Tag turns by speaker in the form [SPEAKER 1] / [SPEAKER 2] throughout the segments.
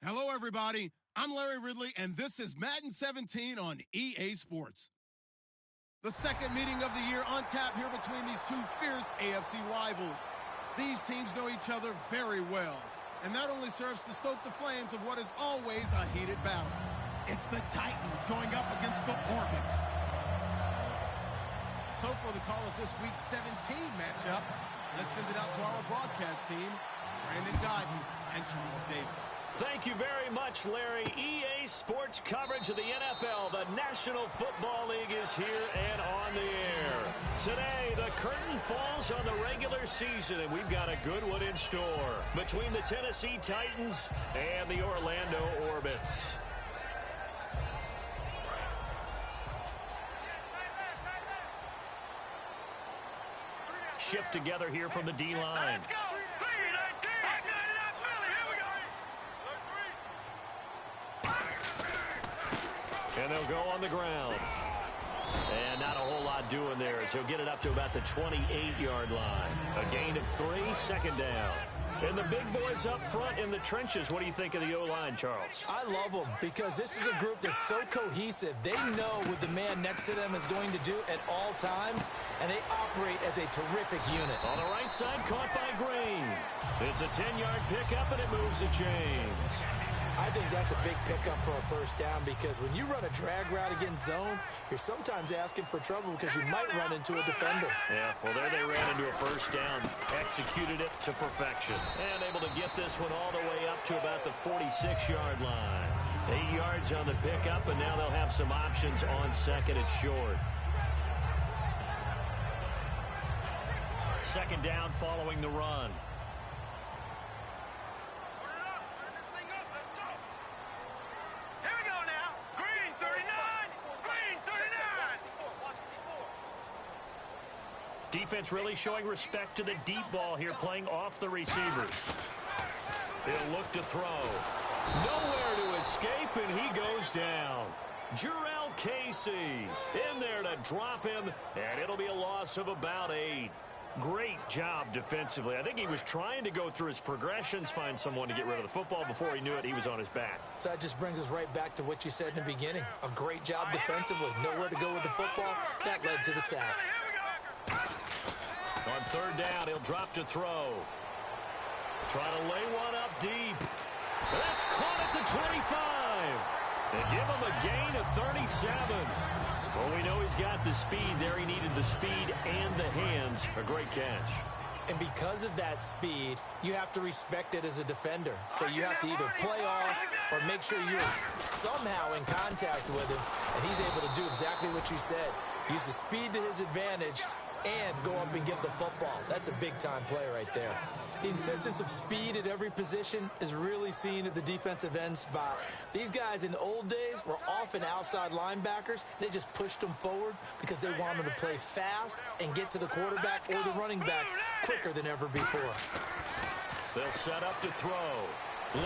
[SPEAKER 1] Hello, everybody. I'm Larry Ridley, and this is Madden 17 on EA Sports. The second meeting of the year on tap here between these two fierce AFC rivals. These teams know each other very well, and that only serves to stoke the flames of what is always a heated battle. It's the Titans going up against the Orbits. So for the call of this week's 17 matchup, let's send it out to our broadcast team, Brandon Godden and Charles Davis.
[SPEAKER 2] Thank you very much, Larry. EA Sports coverage of the NFL. The National Football League is here and on the air. Today, the curtain falls on the regular season, and we've got a good one in store between the Tennessee Titans and the Orlando Orbits. Shift together here from the D-line.
[SPEAKER 3] Let's go!
[SPEAKER 2] And they'll go on the ground. And not a whole lot doing there as he'll get it up to about the 28-yard line. A gain of 3, second down. And the big boys up front in the trenches. What do you think of the O-line, Charles?
[SPEAKER 4] I love them because this is a group that's so cohesive. They know what the man next to them is going to do at all times, and they operate as a terrific unit.
[SPEAKER 2] On the right side, caught by Green. It's a 10-yard pickup, and it moves the chains.
[SPEAKER 4] I think that's a big pickup for a first down because when you run a drag route against zone, you're sometimes asking for trouble because you might run into a defender.
[SPEAKER 2] Yeah, well, there they ran into a first down, executed it to perfection, and able to get this one all the way up to about the 46-yard line. 8 yards on the pickup, and now they'll have some options on second and short. Second down following the run. Defense really showing respect to the deep ball here, playing off the receivers. He'll look to throw. Nowhere to escape, and he goes down. Jurrell Casey in there to drop him, and it'll be a loss of about 8. Great job defensively. I think he was trying to go through his progressions, find someone to get rid of the football. Before he knew it, he was on his back.
[SPEAKER 4] So that just brings us right back to what you said in the beginning. A great job defensively. Nowhere to go with the football. That led to the sack.
[SPEAKER 2] On third down, he'll drop to throw. Try to lay one up deep. That's caught at the 25. They give him a gain of 37. Well, we know he's got the speed there. He needed the speed and the hands. A great catch.
[SPEAKER 4] And because of that speed, you have to respect it as a defender. So you have to either play off or make sure you're somehow in contact with him. And he's able to do exactly what you said. Use the speed to his advantage and go up and get the football. That's a big-time play right there. The insistence of speed at every position is really seen at the defensive end spot. These guys in the old days were often outside linebackers. They just pushed them forward because they wanted to play fast and get to the quarterback or the running backs quicker than ever before.
[SPEAKER 2] They'll set up to throw.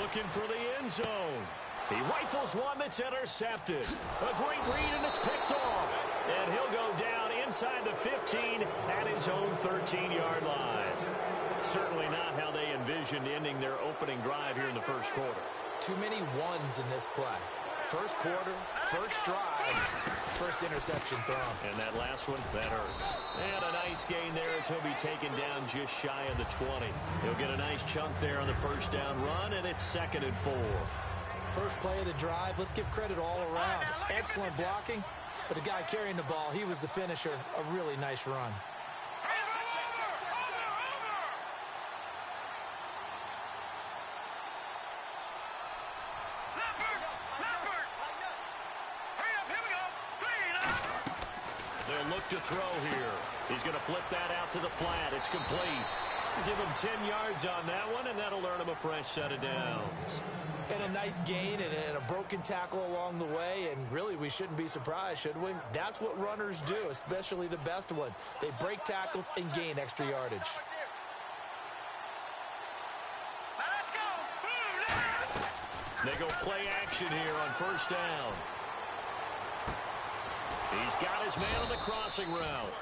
[SPEAKER 2] Looking for the end zone. He rifles one that's intercepted. A great read, and it's picked off. And he'll go down inside the 15 at his own 13-yard line. Certainly not how they envisioned ending their opening drive here in the first quarter.
[SPEAKER 4] Too many ones in this play. First quarter, first drive, first interception thrown.
[SPEAKER 2] And that last one, that hurts. And a nice gain there as he'll be taken down just shy of the 20. He'll get a nice chunk there on the first down run, and it's 2nd and 4.
[SPEAKER 4] First play of the drive, let's give credit all around. Excellent blocking, but the guy carrying the ball, he was the finisher. A really nice run.
[SPEAKER 2] They'll look to throw here. He's going to flip that out to the flat. It's complete. Give him 10 yards on that one, and that'll earn him a fresh set of downs.
[SPEAKER 4] And a nice gain and a broken tackle along the way, and really we shouldn't be surprised, should we? That's what runners do, especially the best ones. They break tackles and gain extra yardage.
[SPEAKER 2] They go play action here on first down. He's got his man on the crossing route.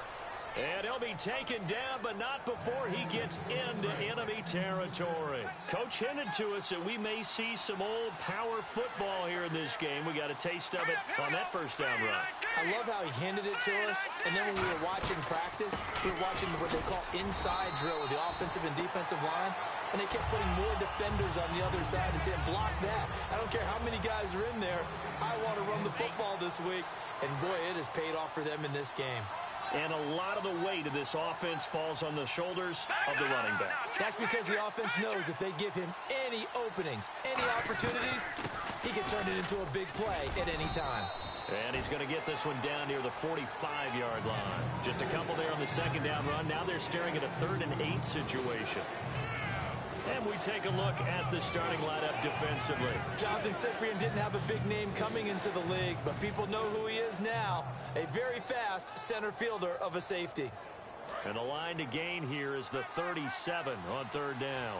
[SPEAKER 2] And he'll be taken down, but not before he gets into enemy territory. Coach hinted to us that we may see some old power football here in this game. We got a taste of it on that first down run.
[SPEAKER 4] I love how he hinted it to us, and then when we were watching practice, we were watching what they call inside drill with the offensive and defensive line, and they kept putting more defenders on the other side and saying, block that. I don't care how many guys are in there. I want to run the football this week. And, boy, it has paid off for them in this game.
[SPEAKER 2] And a lot of the weight of this offense falls on the shoulders of the running back.
[SPEAKER 4] That's because the offense knows if they give him any openings, any opportunities, he can turn it into a big play at any time.
[SPEAKER 2] And he's going to get this one down near the 45-yard line. Just a couple there on the second down run. Now they're staring at a 3rd and 8 situation. And we take a look at the starting lineup defensively.
[SPEAKER 4] Jonathan Cyprien didn't have a big name coming into the league, but people know who he is now. A very fast center fielder of a safety.
[SPEAKER 2] And the line to gain here is the 37 on 3rd down.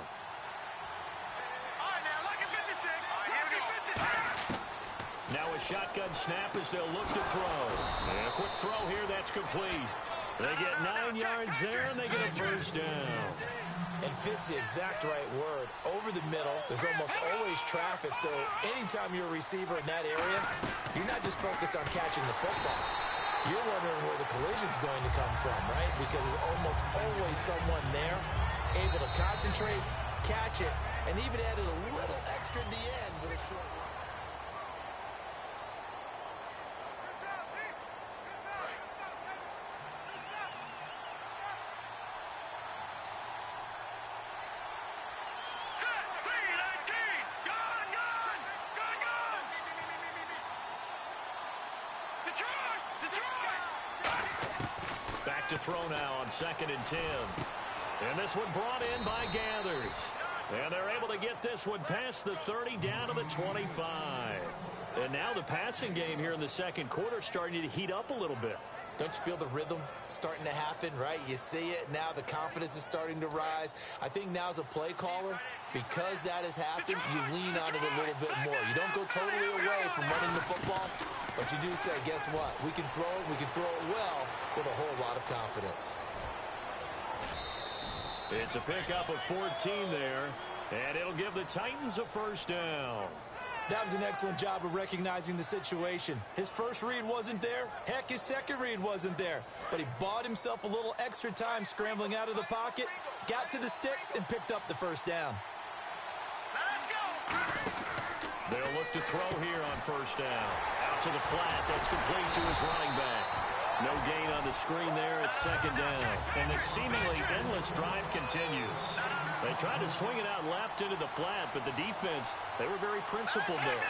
[SPEAKER 2] Now a shotgun snap as they'll look to throw. And a quick throw here, that's complete. They get 9 yards there, and they get a first down.
[SPEAKER 4] And fits the exact right word. Over the middle, there's almost always traffic, so anytime you're a receiver in that area, you're not just focused on catching the football. You're wondering where the collision's going to come from, right? Because there's almost always someone there able to concentrate, catch it, and even added a little extra at the end with a short run.
[SPEAKER 2] Back to throw now on 2nd and 10. And this one brought in by Gathers. And they're able to get this one past the 30 down to the 25. And now the passing game here in the second quarter starting to heat up a little bit.
[SPEAKER 4] Don't you feel the rhythm starting to happen, right? You see it now. The confidence is starting to rise. I think now as a play caller, because that has happened, you lean on it a little bit more. You don't go totally away from running the football, but you do say, guess what? We can throw it well with a whole lot of confidence.
[SPEAKER 2] It's a pickup of 14 there, and it'll give the Titans a first down.
[SPEAKER 4] That was an excellent job of recognizing the situation. His first read wasn't there. Heck, his second read wasn't there. But he bought himself a little extra time scrambling out of the pocket, got to the sticks, and picked up the first down.
[SPEAKER 2] Let's go. They'll look to throw here on first down. Out to the flat. That's complete to his running back. No gain on the screen there at 2nd down. And the seemingly endless drive continues. They tried to swing it out left into the flat, but the defense, they were very principled there.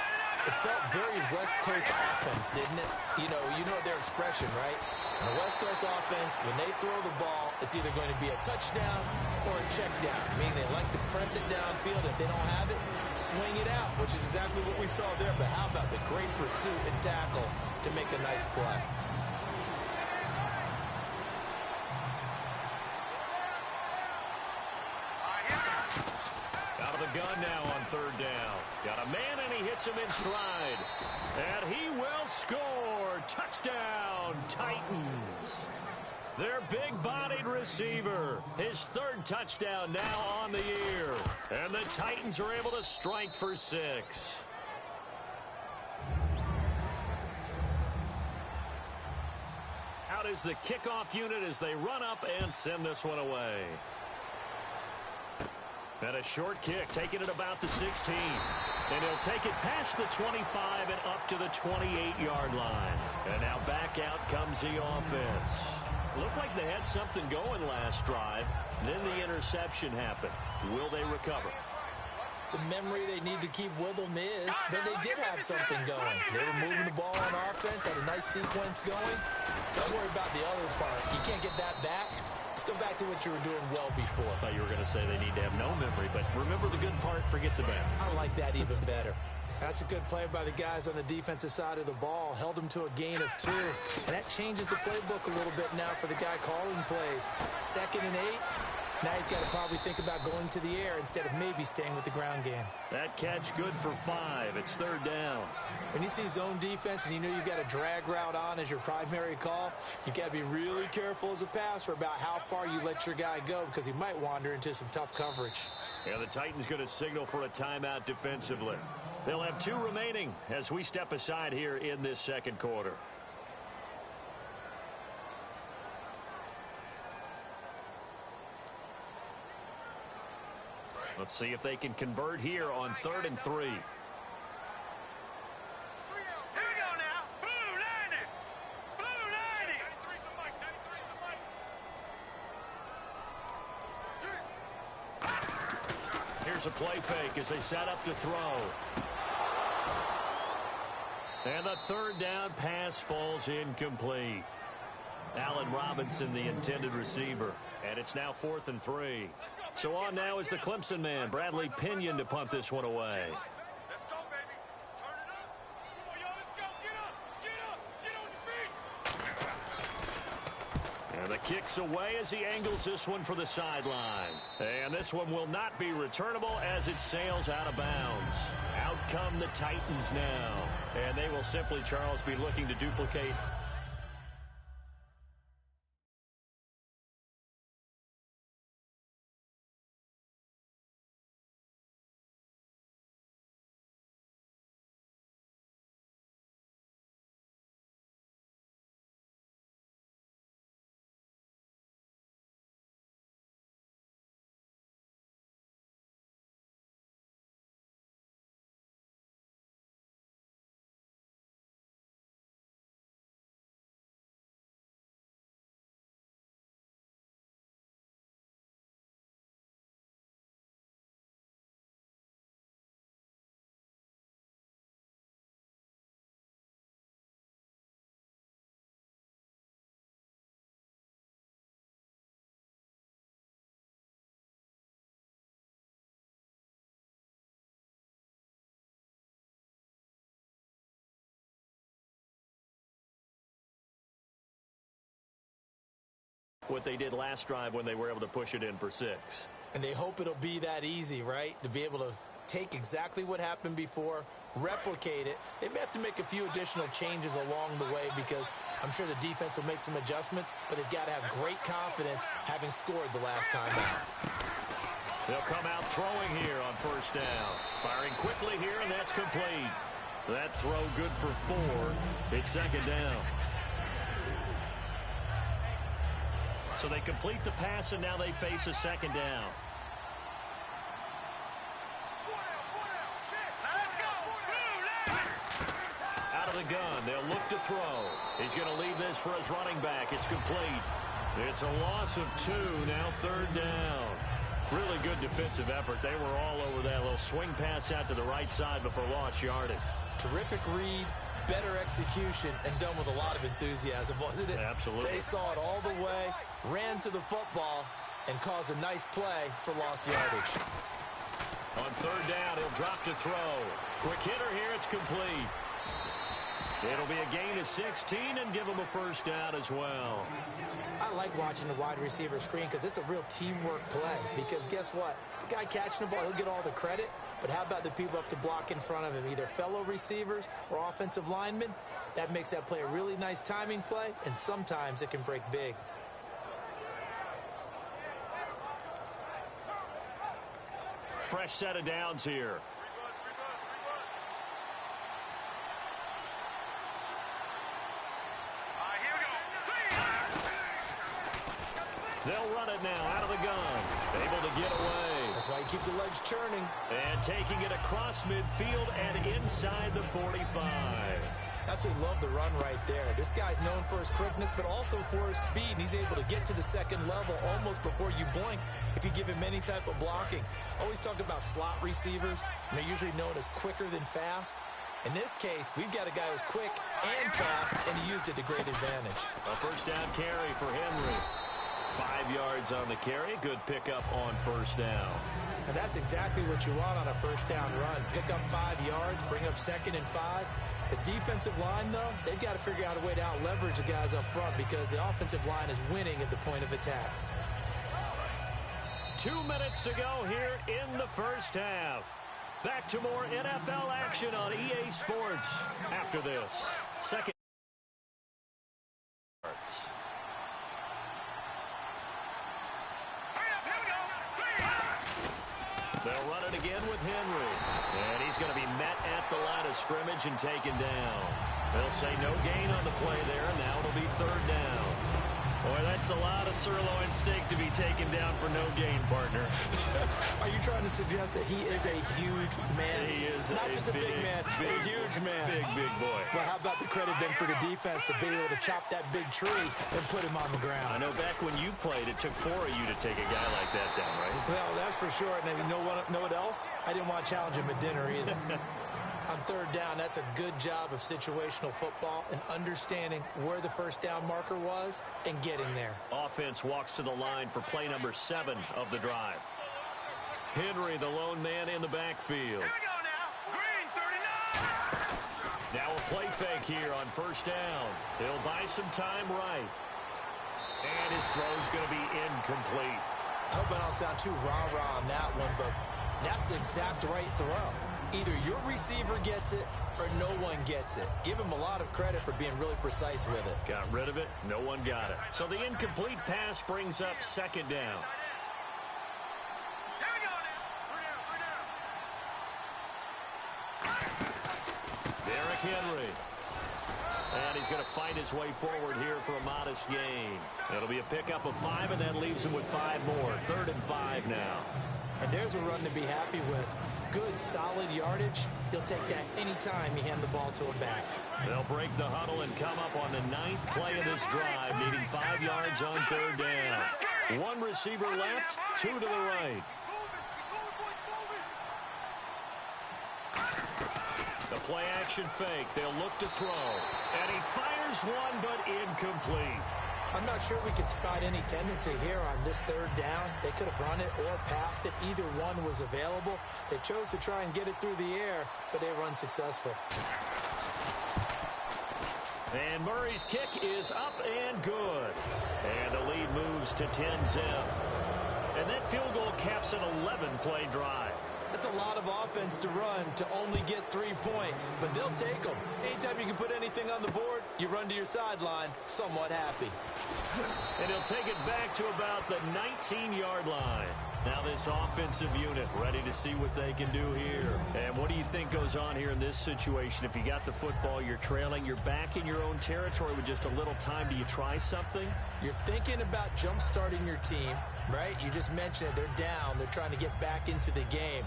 [SPEAKER 4] It felt very West Coast offense, didn't it? You know their expression, right? In a West Coast offense, when they throw the ball, it's either going to be a touchdown or a check down. Meaning they like to press it downfield. If they don't have it, swing it out, which is exactly what we saw there. But how about the great pursuit and tackle to make a nice play?
[SPEAKER 2] Gun now on 3rd down. Got a man, and he hits him in stride. And he will score. Touchdown, Titans. Their big-bodied receiver. His 3rd touchdown now on the year. And the Titans are able to strike for 6. Out is the kickoff unit as they run up and send this one away. And a short kick, taking it about the 16. And he'll take it past the 25 and up to the 28-yard line. And now back out comes the offense. Looked like they had something going last drive. Then the interception happened. Will they recover?
[SPEAKER 4] The memory they need to keep with them is that they did have something going. They were moving the ball on offense, had a nice sequence going. Don't worry about the other part. You can't get that back. Let's go back to what you were doing well before.
[SPEAKER 2] I thought you were going to say they need to have no memory, but remember the good part, forget the bad.
[SPEAKER 4] I like that even better. That's a good play by the guys on the defensive side of the ball. Held them to a gain of 2. And that changes the playbook a little bit now for the guy calling plays. 2nd and 8. Now he's got to probably think about going to the air instead of maybe staying with the ground game.
[SPEAKER 2] That catch good for 5. It's 3rd down.
[SPEAKER 4] When you see zone defense and you know you've got a drag route on as your primary call, you got to be really careful as a passer about how far you let your guy go because he might wander into some tough coverage.
[SPEAKER 2] Yeah, the Titans going to signal for a timeout defensively. They'll have 2 remaining as we step aside here in this second quarter. Let's see if they can convert here on 3rd and 3. Here's a play fake as they set up to throw. And the 3rd down pass falls incomplete. Allen Robinson, the intended receiver. And it's now 4th and 3. So on now is the Clemson man, Bradley Pinion, to punt this one away.
[SPEAKER 3] Let's go, baby. Turn it up. Come on, y'all. Let's go. Get up. Get up. Get on your feet.
[SPEAKER 2] And the kick's away as he angles this one for the sideline. And this one will not be returnable as it sails out of bounds. Out come the Titans now. And they will simply, Charles, be looking to duplicate what they did last drive when they were able to push it in for 6.
[SPEAKER 4] And they hope it'll be that easy, right? To be able to take exactly what happened before, replicate it. They may have to make a few additional changes along the way because I'm sure the defense will make some adjustments, but they've got to have great confidence having scored the last time out.
[SPEAKER 2] They'll come out throwing here on 1st down. Firing quickly here, and that's complete. That throw good for 4. It's 2nd down. So they complete the pass, and now they face a 2nd down. Out of the gun, they'll look to throw. He's going to leave this for his running back. It's complete. It's a loss of 2, now 3rd down. Really good defensive effort. They were all over that little swing pass out to the right side before lost yardage.
[SPEAKER 4] Terrific read, better execution, and done with a lot of enthusiasm, wasn't it?
[SPEAKER 2] Absolutely.
[SPEAKER 4] They saw it all the way, ran to the football, and caused a nice play for lost yardage.
[SPEAKER 2] On 3rd down, he'll drop to throw. Quick hitter here, it's complete. It'll be a gain of 16 and give him a 1st down as well.
[SPEAKER 4] I like watching the wide receiver screen because it's a real teamwork play. Because guess what? The guy catching the ball, he'll get all the credit. But how about the people up to block in front of him, either fellow receivers or offensive linemen? That makes that play a really nice timing play, and sometimes it can break big.
[SPEAKER 2] Fresh set of downs here. They'll run it now out of the gun. Able to get away.
[SPEAKER 4] That's why you keep the legs churning.
[SPEAKER 2] And taking it across midfield and inside the 45.
[SPEAKER 4] Absolutely love the run right there. This guy's known for his quickness, but also for his speed. And he's able to get to the 2nd level almost before you blink if you give him any type of blocking. Always talk about slot receivers, and they're usually known as quicker than fast. In this case, we've got a guy who's quick and fast, and he used it to great advantage.
[SPEAKER 2] A 1st down carry for Henry. 5 yards on the carry. Good pickup on 1st down.
[SPEAKER 4] And that's exactly what you want on a 1st down run. Pick up 5 yards, bring up 2nd and 5. The defensive line, though, they've got to figure out a way to out-leverage the guys up front because the offensive line is winning at the point of attack.
[SPEAKER 2] 2 minutes to go here in the first half. Back to more NFL action on EA Sports after this. Second. They'll run it again with Henry. And he's going to be met at the line of scrimmage and taken down. They'll say no gain on the play there, and now it'll be third down. Boy, that's a lot of sirloin steak to be taken down for no gain, partner.
[SPEAKER 4] Are you trying to suggest that he is a huge man?
[SPEAKER 2] He is
[SPEAKER 4] not just a big man, a huge man.
[SPEAKER 2] Big boy.
[SPEAKER 4] Well, how about the credit then for the defense to be able to chop that big tree and put him on the ground?
[SPEAKER 2] I know back when you played, it took 4 of you to take a guy like that down, right?
[SPEAKER 4] Well, that's for sure. And you know what else? I didn't want to challenge him at dinner either. On third down, that's a good job of situational football and understanding where the first down marker was and getting there.
[SPEAKER 2] Offense walks to the line for play number 7 of the drive. Henry, the lone man in the backfield.
[SPEAKER 3] Here we go now. Green, 39.
[SPEAKER 2] Now a play fake here on first down. He'll buy some time right. And his throw's going to be incomplete.
[SPEAKER 4] I hope I don't sound too rah-rah on that one, but that's the exact right throw. Either your receiver gets it or no one gets it. Give him a lot of credit for being really precise with it.
[SPEAKER 2] Got rid of it. No one got it. So the incomplete pass brings up second down.
[SPEAKER 3] Here we go now. 3 down.
[SPEAKER 2] Derrick Henry. And he's going to fight his way forward here for a modest gain. It'll be a pickup of 5, and that leaves him with 5 more. 3rd and 5 now.
[SPEAKER 4] And there's a run to be happy with. Good, solid yardage. He'll take that anytime you hand the ball to him back.
[SPEAKER 2] They'll break the huddle and come up on the 9th play of this drive, needing 5 yards on third down. 1 receiver left, 2 to the right. The play action fake. They'll look to throw. And he fires one, but incomplete.
[SPEAKER 4] I'm not sure we could spot any tendency here on this third down. They could have run it or passed it. Either one was available. They chose to try and get it through the air, but they were unsuccessful.
[SPEAKER 2] And Murray's kick is up and good. And the lead moves to 10-zip. And that field goal caps an 11-play drive.
[SPEAKER 4] That's a lot of offense to run to only get 3 points, but they'll take them. Anytime you can put anything on the board, you run to your sideline somewhat happy.
[SPEAKER 2] And he'll take it back to about the 19-yard line. Now this offensive unit ready to see what they can do here. And what do you think goes on here in this situation? If you got the football, you're trailing, you're back in your own territory with just a little time. Do you try something?
[SPEAKER 4] You're thinking about jump-starting your team, right? You just mentioned it. They're down. They're trying to get back into the game.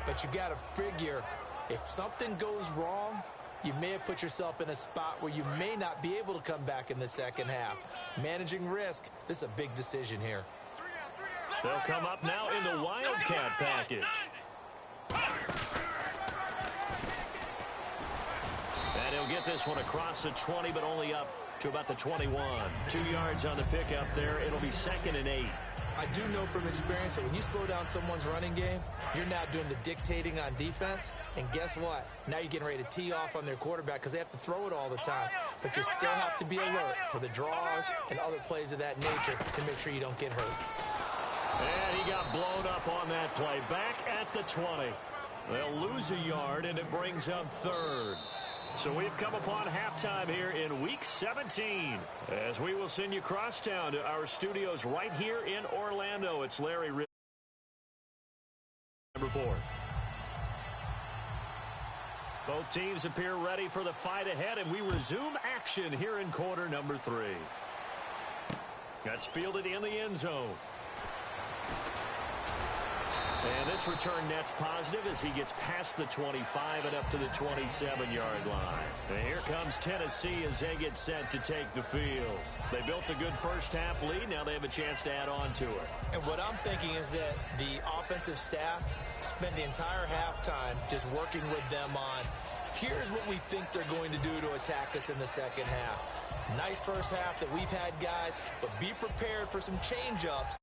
[SPEAKER 4] But you got to figure if something goes wrong, you may have put yourself in a spot where you may not be able to come back in the second half. Managing risk, this is a big decision here.
[SPEAKER 2] They'll come up now in the Wildcat package. And he'll get this one across the 20, but only up to about the 21. 2 yards on the pickup there. It'll be 2nd and 8.
[SPEAKER 4] I do know from experience that when you slow down someone's running game, you're now doing the dictating on defense. And guess what? Now you're getting ready to tee off on their quarterback because they have to throw it all the time. But you still have to be alert for the draws and other plays of that nature to make sure you don't get hurt.
[SPEAKER 2] And he got blown up on that play. Back at the 20. They'll lose a yard, and it brings up 3rd. So we've come upon halftime here in Week 17. As we will send you crosstown to our studios right here in Orlando. It's Larry Ridley. Report. Both teams appear ready for the fight ahead, and we resume action here in quarter number 3. That's fielded in the end zone. And this return net's positive as he gets past the 25 and up to the 27-yard line. And here comes Tennessee as they get set to take the field. They built a good first-half lead. Now they have a chance to add on to it.
[SPEAKER 4] And what I'm thinking is that the offensive staff spent the entire halftime just working with them on, here's what we think they're going to do to attack us in the second half. Nice first half that we've had, guys, but be prepared for some change-ups